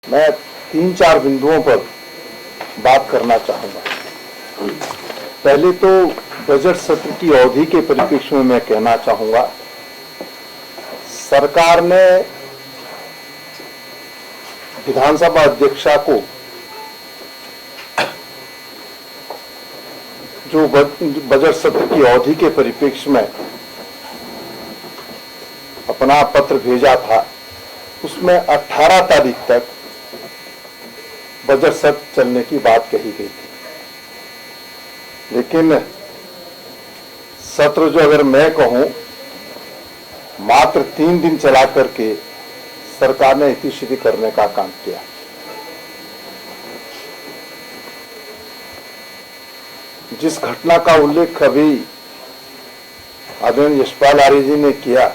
मैं 3-4 बिंदुओं पर बात करना चाहूंगा। पहले तो बजट सत्र की अवधि के परिप्रेक्ष्य में मैं कहना चाहूंगा, सरकार ने विधानसभा अध्यक्षा को जो बजट सत्र की अवधि के परिप्रेक्ष्य में अपना पत्र भेजा था, उसमें 18 तारीख तक बजट सत्र चलने की बात कही गई थी। लेकिन सत्र जो अगर मैं कहूं मात्र 3 दिन चला करके सरकार ने इतिश्री करने का काम किया। जिस घटना का उल्लेख अभी आदरणीय यशपाल आर्य जी ने किया,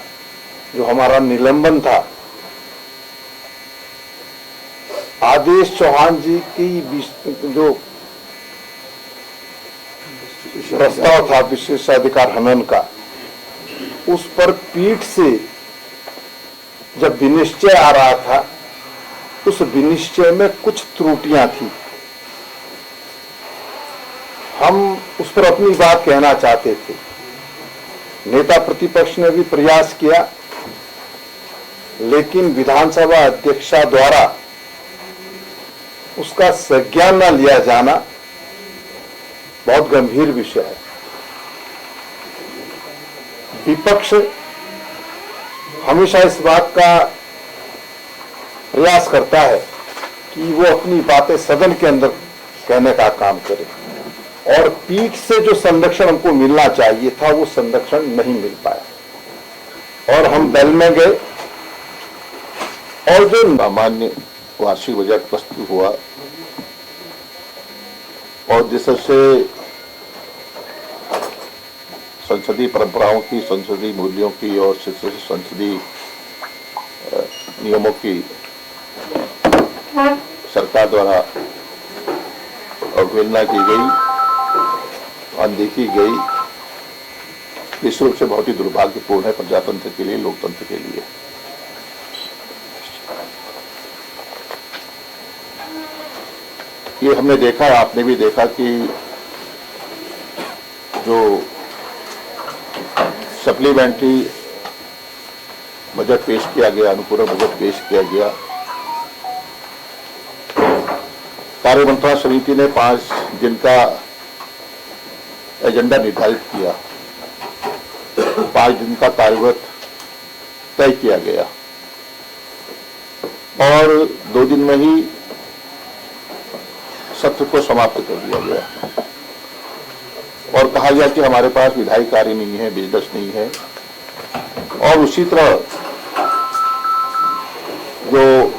जो हमारा निलंबन था, आदेश चौहान जी की जो प्रस्ताव था विशेषाधिकार हनन का, उस पर पीठ से जब विनिश्चय आ रहा था, उस विनिश्चय में कुछ त्रुटियां थी। हम उस पर अपनी बात कहना चाहते थे। नेता प्रतिपक्ष ने भी प्रयास किया, लेकिन विधानसभा अध्यक्षा द्वारा उसका संज्ञान न लिया जाना बहुत गंभीर विषय है। विपक्ष हमेशा इस बात का प्रयास करता है कि वो अपनी बातें सदन के अंदर कहने का काम करे, और पीठ से जो संरक्षण हमको मिलना चाहिए था, वो संरक्षण नहीं मिल पाया और हम दल में गए। और जो सामान्य वार्षिक बजट प्रस्तुत हुआ और जिससे संसदीय परंपराओं की, संसदीय मूल्यों की और संसदीय नियमों की सरकार द्वारा अवहेलना की गई, अनदेखी गई, निश्चित रूप से बहुत ही दुर्भाग्यपूर्ण है प्रजातंत्र के लिए, लोकतंत्र के लिए। ये हमने देखा, आपने भी देखा कि जो सप्लीमेंट्री बजट पेश किया गया, अनुपूरक बजट पेश किया गया, कार्यमंत्रणा समिति ने 5 दिन का एजेंडा निर्धारित किया, 5 दिन का कार्यव्रत तय किया गया और 2 दिन में ही सत्र को समाप्त कर दिया गया और कहा गया कि हमारे पास विधायी कार्य नहीं है, बिजनेस नहीं है। और उसी तरह जो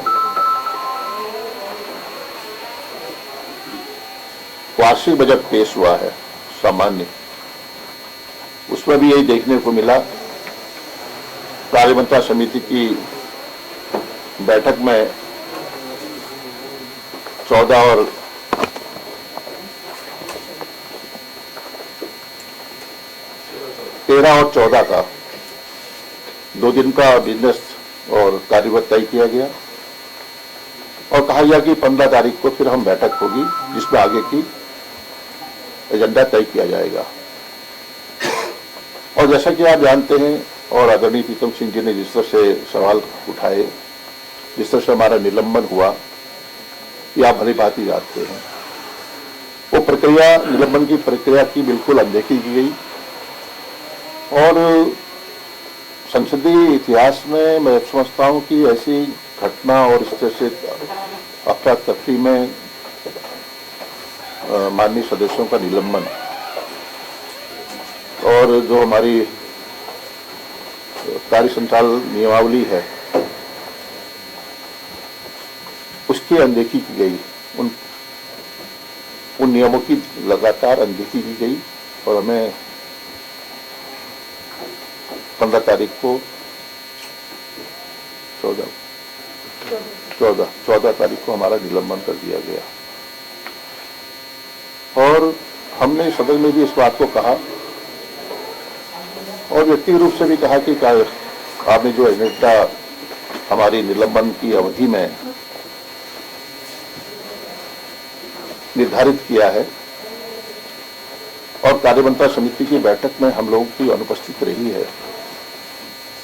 वार्षिक बजट पेश हुआ है सामान्य, उसमें भी यही देखने को मिला। कार्यमंत्रणा समिति की बैठक में 14 और 13 और 14 का 2 दिन का बिजनेस और कार्यव्रत तय किया गया और कहा गया कि 15 तारीख को फिर हम बैठक होगी, जिसमें आगे की एजेंडा तय किया जाएगा। और जैसा कि आप जानते हैं और आदरणीय प्रीतम सिंह जी ने जिस तरह से सवाल उठाए, जिस तरह से हमारा निलंबन हुआ, ये आप भली भांति जानते हैं। वो प्रक्रिया, निलंबन की प्रक्रिया की बिल्कुल अनदेखी की गई और संसदीय इतिहास में मैं समझता हूं कि ऐसी घटना और इस तरह से अफरा तफरी में माननीय सदस्यों का निलंबन और जो हमारी कार्य संचालन नियमावली है, उसकी अनदेखी की गई, उन नियमों की लगातार अनदेखी की गई और हमें 15 तारीख को 14 तारीख को हमारा निलंबन कर दिया गया। और हमने सदन में भी इस बात को कहा और व्यक्तिगत रूप से भी कहा कि आपने जो एजेंडा हमारी निलंबन की अवधि में निर्धारित किया है और कार्यमंत्रणा समिति की बैठक में हम लोगों की अनुपस्थिति रही है,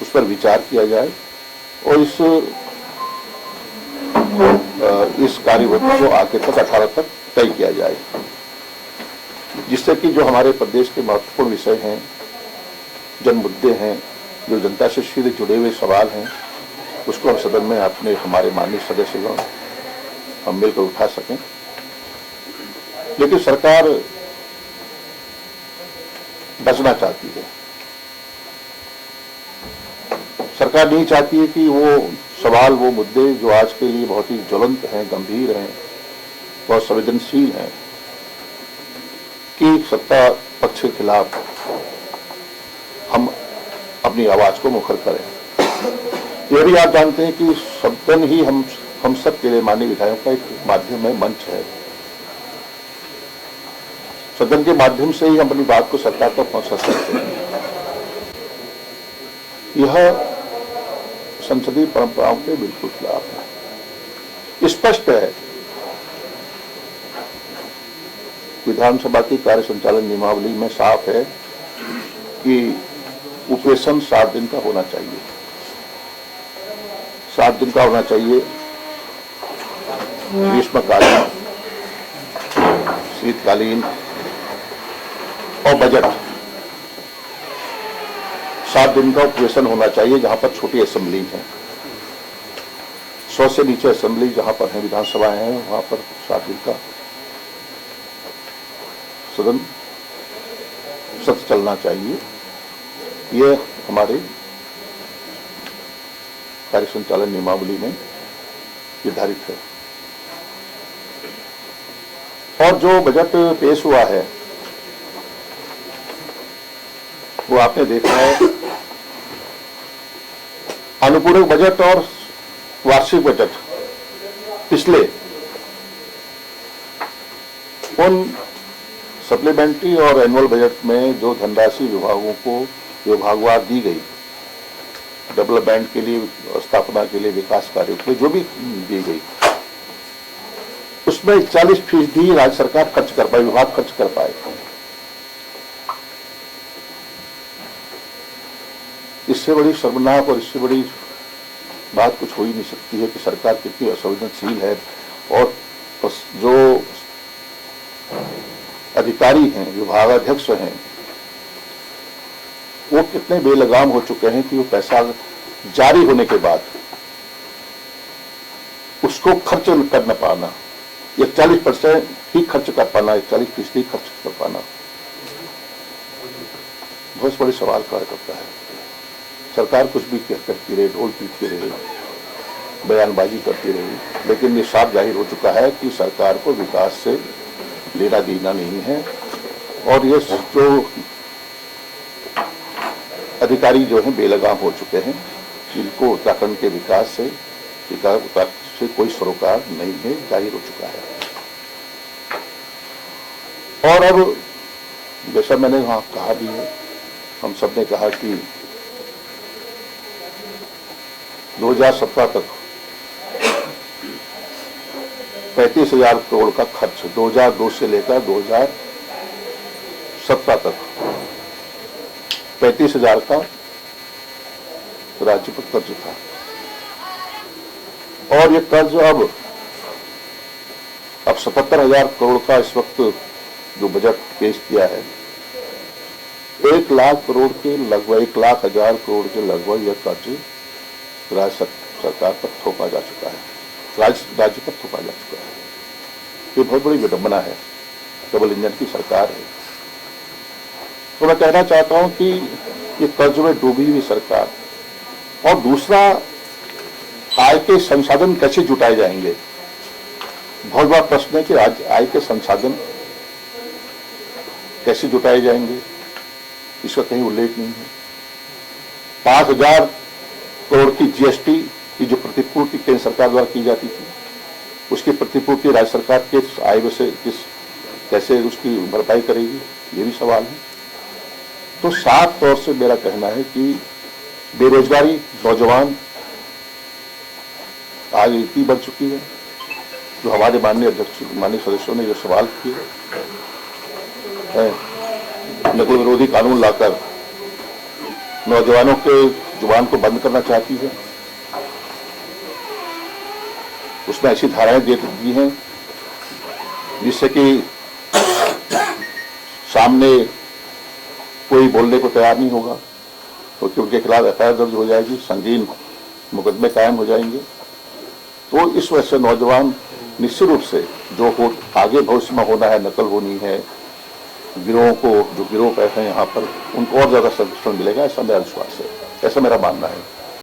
उस पर विचार किया जाए और इस कार्यवृत्ति को आगे तक 18 तक तय किया जाए, जिससे कि जो हमारे प्रदेश के महत्वपूर्ण विषय हैं, जन मुद्दे हैं, जो जनता से सीधे जुड़े हुए सवाल हैं, उसको हम सदन में अपने हमारे माननीय सदस्यगण हम मिलकर उठा सकें। लेकिन सरकार बचना चाहती है। सरकार नहीं चाहती है कि वो सवाल, वो मुद्दे जो आज के लिए बहुत ही ज्वलंत हैं, गंभीर हैं, बहुत संवेदनशील हैं, कि सत्ता पक्ष के खिलाफ हम अपनी आवाज को मुखर करें। यह भी आप जानते हैं कि सदन ही हम सब के लिए माननीय विधायकों का एक माध्यम है, मंच है। सदन के माध्यम से ही हम अपनी बात को सरकार तक पहुंचा सकते हैं। यह संसदीय परंपराओं के बिल्कुल खिलाफ है। स्पष्ट है, विधानसभा की कार्य संचालन नियमावली में साफ है कि उपवेशन 7 दिन का होना चाहिए। 7 दिन का होना चाहिए। ग्रीष्मकालीन, शीतकालीन और बजट 7 दिन का उपवेशन होना चाहिए, जहां पर छोटी असेंबली है। 100 से नीचे असेंबली जहां पर है, विधानसभाएं हैं, वहां पर 7 दिन का सदन सत्र चलना चाहिए। ये हमारे कार्य संचालन नियमावली में निर्धारित है। और जो बजट पेश हुआ है वो आपने देखा है, अनुपूरक बजट और वार्षिक बजट पिछले उन सप्लीमेंट्री और एनुअल बजट में जो धनराशि विभागों को विभागवार दी गई, डेवलपमेंट के लिए, स्थापना के लिए, विकास कार्यों के लिए जो भी दी गई, उसमें 40% राज्य सरकार खर्च कर पाए, विभाग खर्च कर पाए। इससे बड़ी शर्मनाक और इससे बड़ी बात कुछ हो ही नहीं सकती है कि सरकार कितनी असंवेदनशील है और जो अधिकारी हैं, विभागाध्यक्ष हैं, वो कितने बेलगाम हो चुके हैं कि वो पैसा जारी होने के बाद उसको खर्च कर न पाना, 41% ही खर्च कर पाना, 41% ही खर्च कर पाना बहुत बड़े सवाल खड़ा करता है। सरकार कुछ भी करती रही, ढोल पीटती रही, बयानबाजी करती रही, लेकिन ये साफ जाहिर हो चुका है कि सरकार को विकास से लेना देना नहीं है। और ये जो अधिकारी जो हैं बेलगाम हो चुके हैं, इनको उत्तराखंड के विकास से कोई सरोकार नहीं है, जाहिर हो चुका है। और अब जैसा मैंने वहां कहा भी है, हम सब ने कहा कि 2017 तक 35,000 करोड़ का खर्च, 2002 से लेकर 2017 तक 35,000 का राज्य पर कर्ज था। और ये कर्ज अब 77,000 करोड़ का इस वक्त जो बजट पेश किया है, 1 लाख करोड़ के लगभग, 1,00,000 करोड़ के लगभग यह कर्ज राज्य सरकार पर थोपा जा चुका है, राज्य पर थोपा जा चुका है। ये बहुत बड़ी विडंबना है, डबल इंजन की सरकार है। तो मैं कहना चाहता हूं कि ये कर्ज में डूबी हुई सरकार, और दूसरा आय के संसाधन कैसे जुटाए जाएंगे, बहुत बड़ा प्रश्न है कि आज आय के संसाधन कैसे जुटाए जाएंगे, इसका कहीं उल्लेख नहीं है। 5,000 करोड़ की जीएसटी की जो प्रतिपूर्ति केंद्र सरकार द्वारा की जाती थी, उसकी प्रतिपूर्ति राज्य सरकार के आय से कैसे उसकी भरपाई करेगी, ये भी सवाल है। तो साफ तौर से मेरा कहना है कि बेरोजगारी, नौजवान आज इतनी बढ़ चुकी है जो हमारे माननीय अध्यक्ष माननीय सदस्यों ने जो सवाल किए हैं, न कोई विरोधी कानून लाकर नौजवानों के जुबान को बंद करना चाहती है। उसने ऐसी धाराएं दे दी हैं जिससे कि सामने कोई बोलने को तैयार नहीं होगा, क्योंकि उनके खिलाफ एफआईआर दर्ज हो जाएगी, संगीन मुकदमे कायम हो जाएंगे। तो इस वजह से नौजवान निश्चित रूप से जो हो आगे भविष्य में होना है, नकल होनी है, गिरोह को जो गिरोह बैठे हैं यहाँ पर, उनको और ज्यादा संरक्षण मिलेगा, ऐसा मेरा विश्वास है, ऐसा मेरा मानना है।